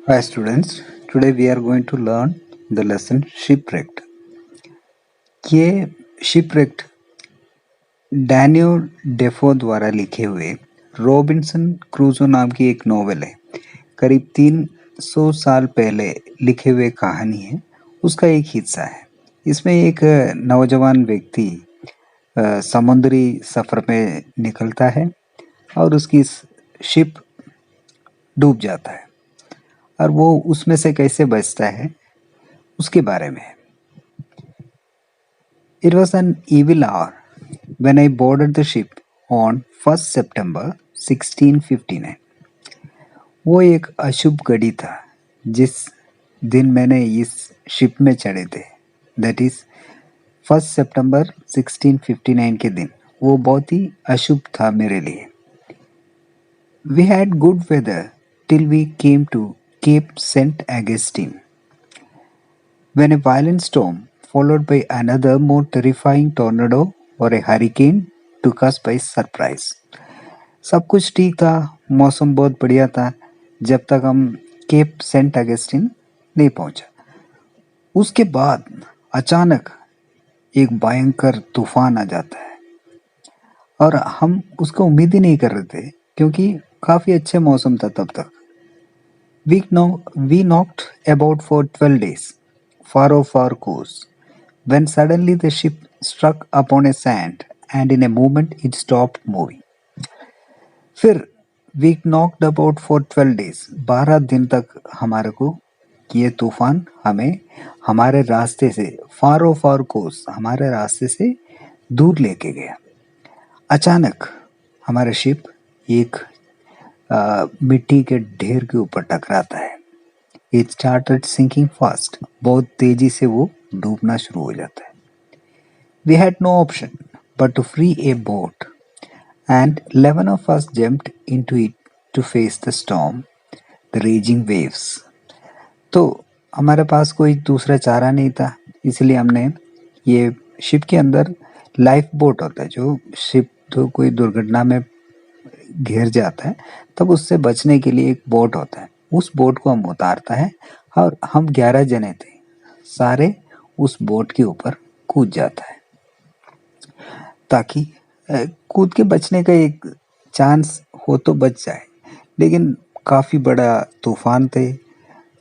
Hi students, today we are going to learn the lesson shipwrecked. ये shipwrecked Daniel Dafoe द्वारा लिखे हुए Robinson Crusoe नाम की एक नोवेल है। करीब 300 साल पहले लिखे हुए कहानी है, उसका एक हिस्सा है। इसमें एक नौजवान व्यक्ति समुद्री सफर में निकलता है और उसकी शिप डूब जाता है और वो उसमें से कैसे बचता है उसके बारे में है। It was an evil hour when I boarded the ship on 1st September 1659. वो एक अशुभ घड़ी था जिस दिन मैंने इस शिप में चढ़े थे, दैट इज 1 सितंबर 1659 के दिन। वो बहुत ही अशुभ था मेरे लिए। We had good weather till we came to Cape St. Augustine, when a violent storm, followed by another more terrifying tornado or a hurricane, took us by surprise. सब कुछ ठीक था, मौसम बहुत बढ़िया था जब तक हम केप सेंट अगस्टिन नहीं पहुंचा। उसके बाद अचानक एक भयंकर तूफान आ जाता है और हम उसको उम्मीद ही नहीं कर रहे थे क्योंकि काफी अच्छे मौसम था तब तक। We knocked about for 12 days, far off our course, when suddenly the ship struck upon a sand and in a moment it stopped moving. फिर we knocked about for 12 days, 12 दिन तक हमारे को ये तूफान हमें हमारे रास्ते से फार ऑफ आवर कोर्स, हमारे रास्ते से दूर लेके गया। अचानक हमारा शिप एक मिट्टी के ढेर के ऊपर टकराता है। It started sinking fast. बहुत तेजी से वो डूबना शुरू हो जाता है। We had no option but to free a boat, and 11 of us jumped into it to face the storm, the raging waves. तो हमारे पास कोई दूसरा चारा नहीं था, इसलिए हमने ये शिप के अंदर लाइफ बोट होता है, जो शिप तो कोई दुर्घटना में घिर जाता है तब उससे बचने के लिए एक बोट होता है, उस बोट को हम उतारता है और हम 11 जने थे, सारे उस बोट के ऊपर कूद जाता है ताकि कूद के बचने का एक चांस हो तो बच जाए। लेकिन काफ़ी बड़ा तूफान थे,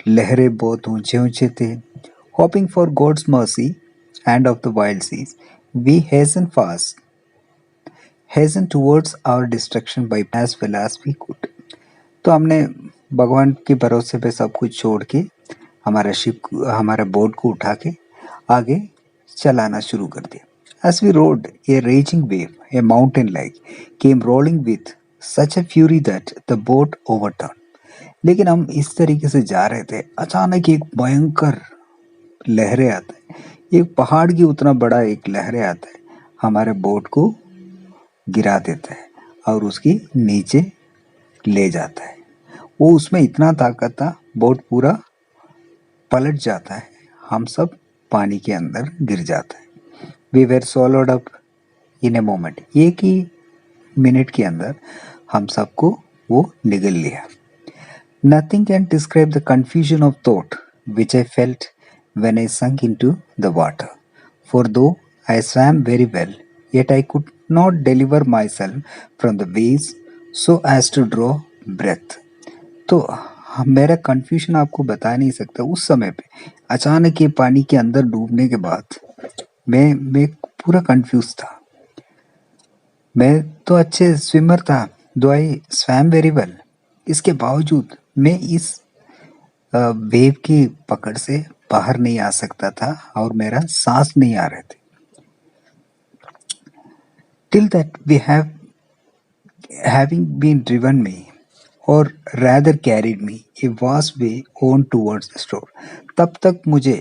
लहरें बहुत ऊंचे ऊंचे थे। Hoping for God's mercy and of the wild seas, we hasten towards our destruction by as well as we could. तो हमने भगवान के भरोसे पे सब कुछ छोड़ के हमारा बोट को उठा के आगे चलाना शुरू कर दिया। As we rode, a raging wave, a mountain lake, came rolling with such a fury that the boat overturned. लेकिन हम इस तरीके से जा रहे थे, अचानक एक भयंकर लहरें आता है, एक पहाड़ की उतना बड़ा एक लहरें आता है, हमारे बोट को गिरा देता है और उसकी नीचे ले जाता है। वो उसमें इतना ताकत था, बोट पूरा पलट जाता है, हम सब पानी के अंदर गिर जाता है। We were swallowed up in a moment. एक ही मिनट के अंदर हम सबको वो निगल लिया। Nothing can describe the confusion of thought which I felt when I sunk into the water. For though I swam very well, yet I could not deliver myself from the waves so as to draw breath. तो मेरा confusion आपको बता नहीं सकता। उस समय पे अचानक ये पानी के अंदर डूबने के बाद मैं पूरा कंफ्यूज था। मैं तो अच्छे स्विमर था, दो आई स्वैम वेरी वेल, इसके बावजूद मैं इस वेव की पकड़ से बाहर नहीं आ सकता था और मेरा सांस नहीं आ रहे थे। Till that we having been driven me, or rather carried me, a vast way on towards the shore. तब तक मुझे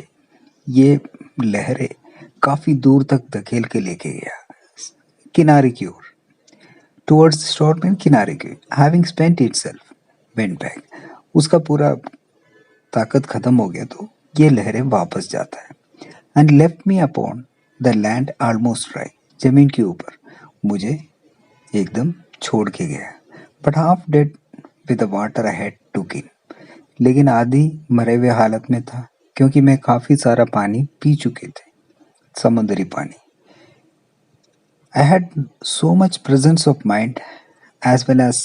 ये लहरें काफी दूर तक धकेल के लेके गया, किनारे की ओर। Towards the shore में किनारे की, having spent itself, went back. उसका पूरा ताकत खत्म हो गया तो ये लहरें वापस जाता है। And left me upon the land almost dry. जमीन के ऊपर मुझे एकदम छोड़ के गया। But half dead with the water I had took in. लेकिन आधी मरे हुए हालत में था क्योंकि मैं काफ़ी सारा पानी पी चुके थे, समुद्री पानी। I had so much presence of mind as well as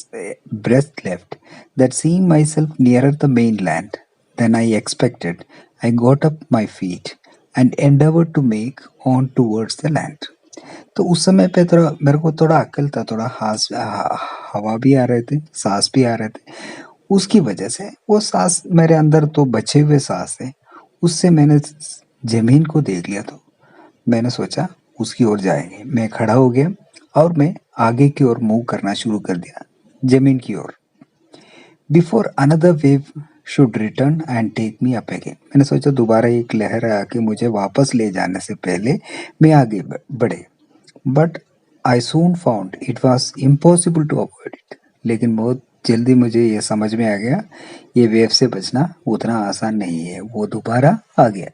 breath left that seeing myself nearer the mainland than I expected, I got up my feet and endeavored to make on towards the land. तो उस समय पे थोड़ा मेरे को थोड़ा अक्ल था, थोड़ा हवा भी आ रहे थे, सांस भी आ रहे थे। उसकी वजह से वो सांस मेरे अंदर तो बचे हुए सांस थे, उससे मैंने जमीन को देख लिया। तो मैंने सोचा उसकी ओर जाएंगे। मैं खड़ा हो गया और मैं आगे की ओर मूव करना शुरू कर दिया, जमीन की ओर। Before another wave should return and take me up again. मैंने सोचा दोबारा एक लहर आके मुझे वापस ले जाने से पहले मैं आगे बढ़े। But I soon found it was impossible to avoid it. लेकिन बहुत जल्दी मुझे ये समझ में आ गया, ये वेव से बचना उतना आसान नहीं है। वो दोबारा आ गया।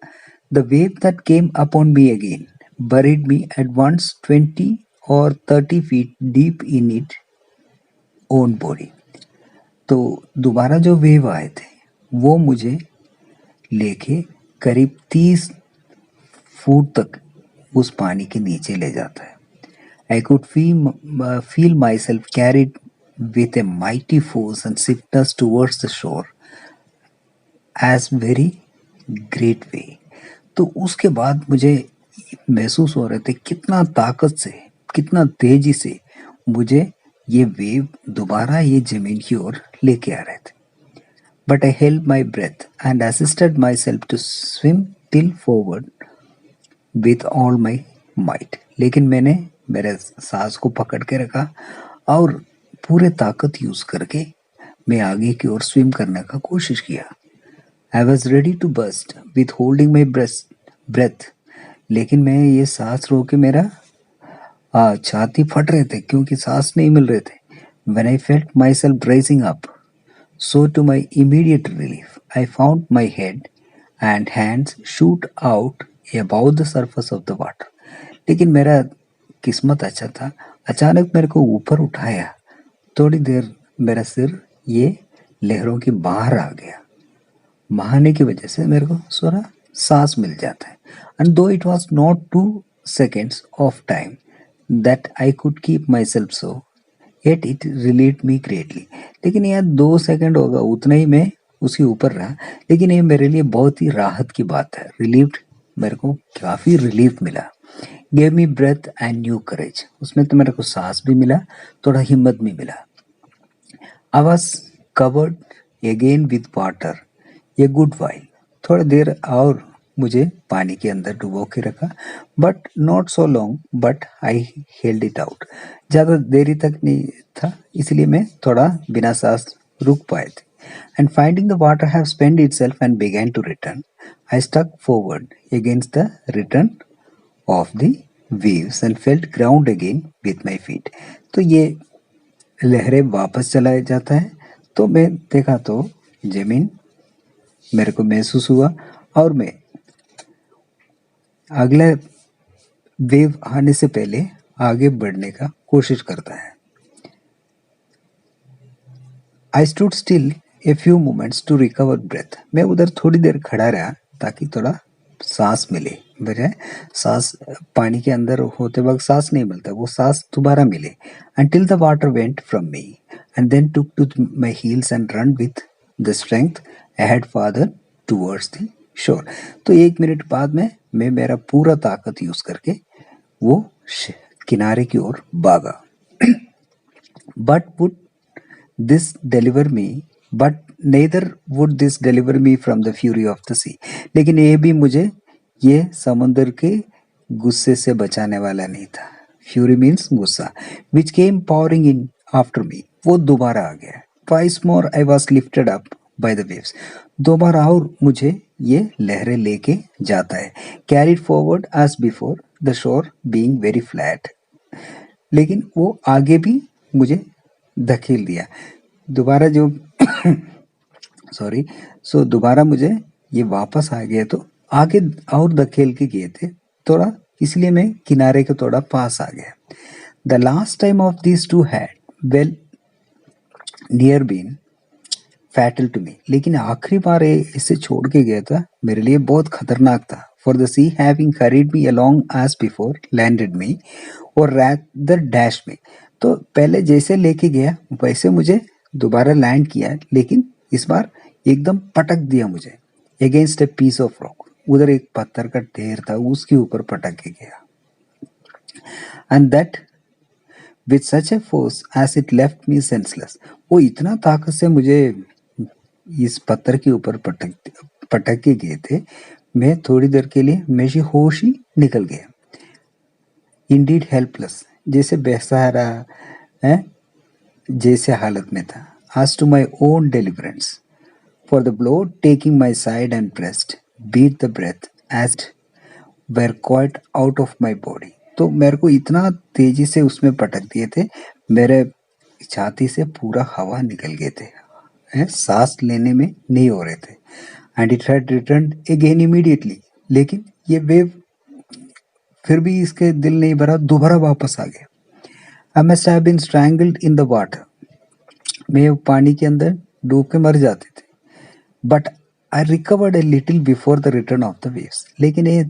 The wave that came upon me again buried me at once 20 or 30 feet deep in its own body। तो दोबारा जो वेव आए थे वो मुझे लेके करीब 30 फुट तक उस पानी के नीचे ले जाता है। I could feel myself carried with a mighty force and swiftness towards the shore as very great way। तो उसके बाद मुझे महसूस हो रहे थे कितना ताकत से, कितना तेजी से मुझे ये वेव दोबारा ये जमीन की ओर लेके आ रहे थे। But I held my breath and assisted myself to swim till forward with all my might. लेकिन मैंने मेरे सांस को पकड़ के रखा और पूरे ताकत यूज करके मैं आगे की ओर स्विम करने का कोशिश किया। I was ready to burst with holding my breath. लेकिन मैं ये सांस रोक के मेरा छाती फट रहे थे क्योंकि सांस नहीं मिल रहे थे। When I felt myself rising up, so to my immediate relief, I found my head and hands shoot out above the surface of the water। लेकिन मेरा किस्मत अच्छा था, अचानक मेरे को ऊपर उठाया। थोड़ी देर मेरा सिर ये लहरों के बाहर आ गया। बहाने की वजह से मेरे को थोड़ा सांस मिल जाता है। एंड दो it was not 2 seconds of time that I could keep my self so yet it relieved me greatly. लेकिन यह 2 सेकंड होगा उतना ही मैं उसके ऊपर रहा, लेकिन ये मेरे लिए बहुत ही राहत की बात है। रिलीव्ड, मेरे को काफ़ी रिलीफ मिला। Gave me breath and new courage, उसमें तो मेरे को सांस भी मिला, थोड़ा हिम्मत भी मिला। I was covered again with water a good while. थोड़ी देर और मुझे पानी के अंदर डुबो के रखा, but not so long, but I held it out. ज़्यादा देरी तक नहीं था, इसलिए मैं थोड़ा बिना सांस रुक पाए थे। And finding the water have spend itself and began to return, I stuck forward against the return of the waves and felt ground again with my feet. तो ये लहरें वापस चला जाता है, तो मैं देखा तो जमीन मेरे को महसूस हुआ और मैं अगला वेव आने से पहले आगे बढ़ने का कोशिश करता है। I stood still a few moments to recover breath. मैं उधर थोड़ी देर खड़ा रहा ताकि थोड़ा सांस मिले, बजाय सांस पानी के अंदर होते वक्त सांस नहीं मिलता, वो सांस दोबारा मिले। until the water went from me and then took to my heels and run with the strength I had farther towards the shore। तो 1 मिनट बाद में मैं मेरा पूरा ताकत यूज करके वो किनारे की ओर भागा। But would this deliver me but neither would this deliver me from the fury of the sea. लेकिन ये भी मुझे ये समुद्र के गुस्से से बचाने वाला नहीं था। फ्यूरी मीन्स गुस्सा। विच केम पावरिंग इन आफ्टर मी, वो दोबारा आ गया। Twice more I was lifted up by the waves. दोबारा और मुझे ये लहरें लेके जाता है। Carried forward as before the shore being very flat. लेकिन वो आगे भी मुझे धकेल दिया। दोबारा जो सॉरी दोबारा मुझे ये वापस आ गया, तो आगे और धकेल के गए थे थोड़ा, इसलिए मैं किनारे के थोड़ा पास आ गया। The last time of these two had well near been fatal to me. लेकिन आखिरी बार इसे छोड़ के गया था मेरे लिए बहुत खतरनाक था. For the sea having carried me along as before landed me or rather dashed me. तो पहले जैसे लेके गया वैसे मुझे दोबारा लैंड किया, लेकिन इस बार एकदम पटक दिया मुझे. Against a piece of rock. उधर एक पत्थर का ढेर था, उसके ऊपर पटक के गया. And that with such a force as it left me senseless. वो इतना ताकत से मुझे इस पत्थर के ऊपर पटक के गए थे, मैं थोड़ी देर के लिए मेरी होश ही निकल गया. Indeed helpless, जैसे बेसहारा है, जैसे हालत में था. As to my own deliverance, for the blow taking my side and breast beat the breath as were quite out of my body. तो मेरे को इतना तेजी से उसमें पटक दिए थे, मेरे छाती से पूरा हवा निकल गए थे, सांस लेने में नहीं हो रहे थे. And it had return again immediately. लेकिन ये वेव फिर भी इसके दिल नहीं भरा, दोबारा वापस आ गया. I must have been strangled in the water. मैं पानी के अंदर डूब के मर जाते थे. But I recovered a little before the return of the waves. लेकिन ये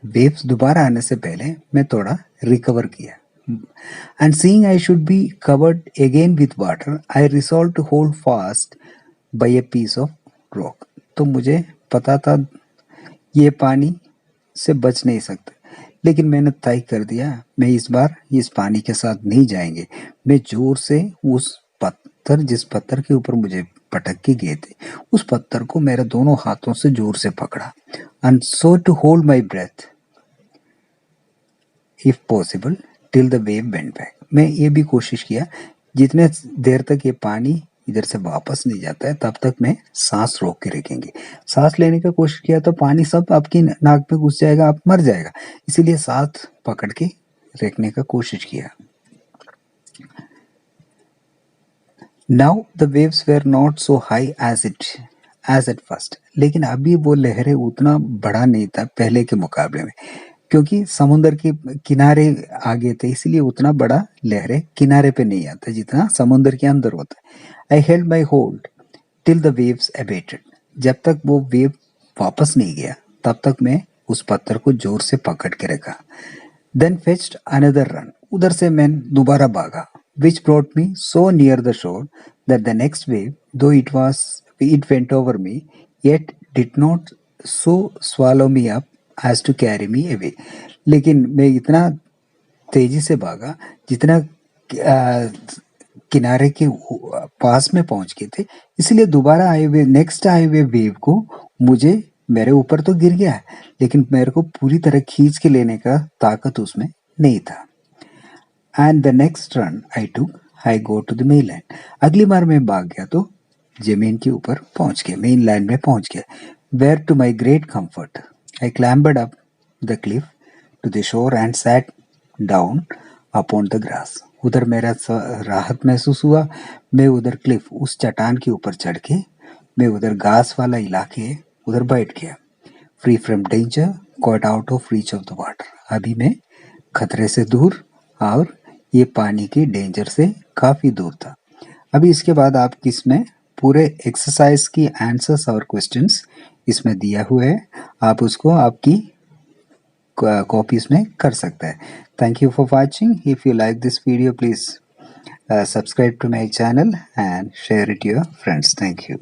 वेव्स दोबारा आने से पहले मैं थोड़ा रिकवर किया. And seeing I should be covered again with water, I resolve to hold fast by a piece of rock. तो मुझे पता था ये पानी से बच नहीं सकते, लेकिन मैंने तय कर दिया मैं इस बार इस पानी के साथ नहीं जाएंगे. मैं जोर से उस पत्थर, जिस पत्थर के ऊपर मुझे पटक के गए थे, उस पत्थर को मेरे दोनों हाथों से जोर से पकड़ा. And so to hold my breath if possible till the wave went back. मैं ये भी कोशिश किया जितने देर तक ये पानी इधर से वापस नहीं जाता है तब तक मैं सांस रोक के रखेंगे. सांस लेने का कोशिश किया तो पानी सब आपकी नाक में घुस जाएगा, आप मर जाएगा. इसीलिए सांस पकड़ के रखने का कोशिश किया. Now the waves were not so high as at first. लेकिन अभी वो लहरें उतना बड़ा नहीं था पहले के मुकाबले में, क्योंकि समुद्र के किनारे आगे थे, इसलिए उतना बड़ा लहरें किनारे पे नहीं आता जितना समुद्र के अंदर होता है. आई held my hold till the waves abetted. जब तक वो वेव वापस नहीं गया तब तक मैं उस पत्थर को जोर से पकड़ के रखा. Then fetched another run. उधर से मैं दोबारा भागा. which brought me so near the shore that the next wave, though it went over me, yet did not so swallow me up as to carry me away. लेकिन मैं इतना तेजी से भागा जितना किनारे के पास में पहुंच गए थे, इसलिए दोबारा आए हुए नेक्स्ट आए हुए वेव को मुझे मेरे ऊपर तो गिर गया, लेकिन मेरे को पूरी तरह खींच के लेने का ताकत उसमें नहीं था. And the next run I took I go to the mainland. अगली बार मैं भाग गया तो जमीन के ऊपर पहुंच गया, मेनलैंड में पहुंच गया. Where to my great comfort I clambered up the cliff to the shore and sat down upon the grass. उधर मेरा राहत महसूस हुआ. मैं उधर क्लिफ, उस चट्टान के ऊपर चढ़ के मैं उधर घास वाला इलाके उधर बैठ गया. Free from danger, caught out of reach of the water. अभी मैं खतरे से दूर और ये पानी के डेंजर से काफ़ी दूर था. अभी इसके बाद आप इसमें पूरे एक्सरसाइज की आंसर्स और क्वेश्चंस इसमें दिया हुआ है, आप उसको आपकी कॉपीज में कर सकते हैं. Thank you for watching. If you like this video please subscribe to my channel and share it to your friends. Thank you.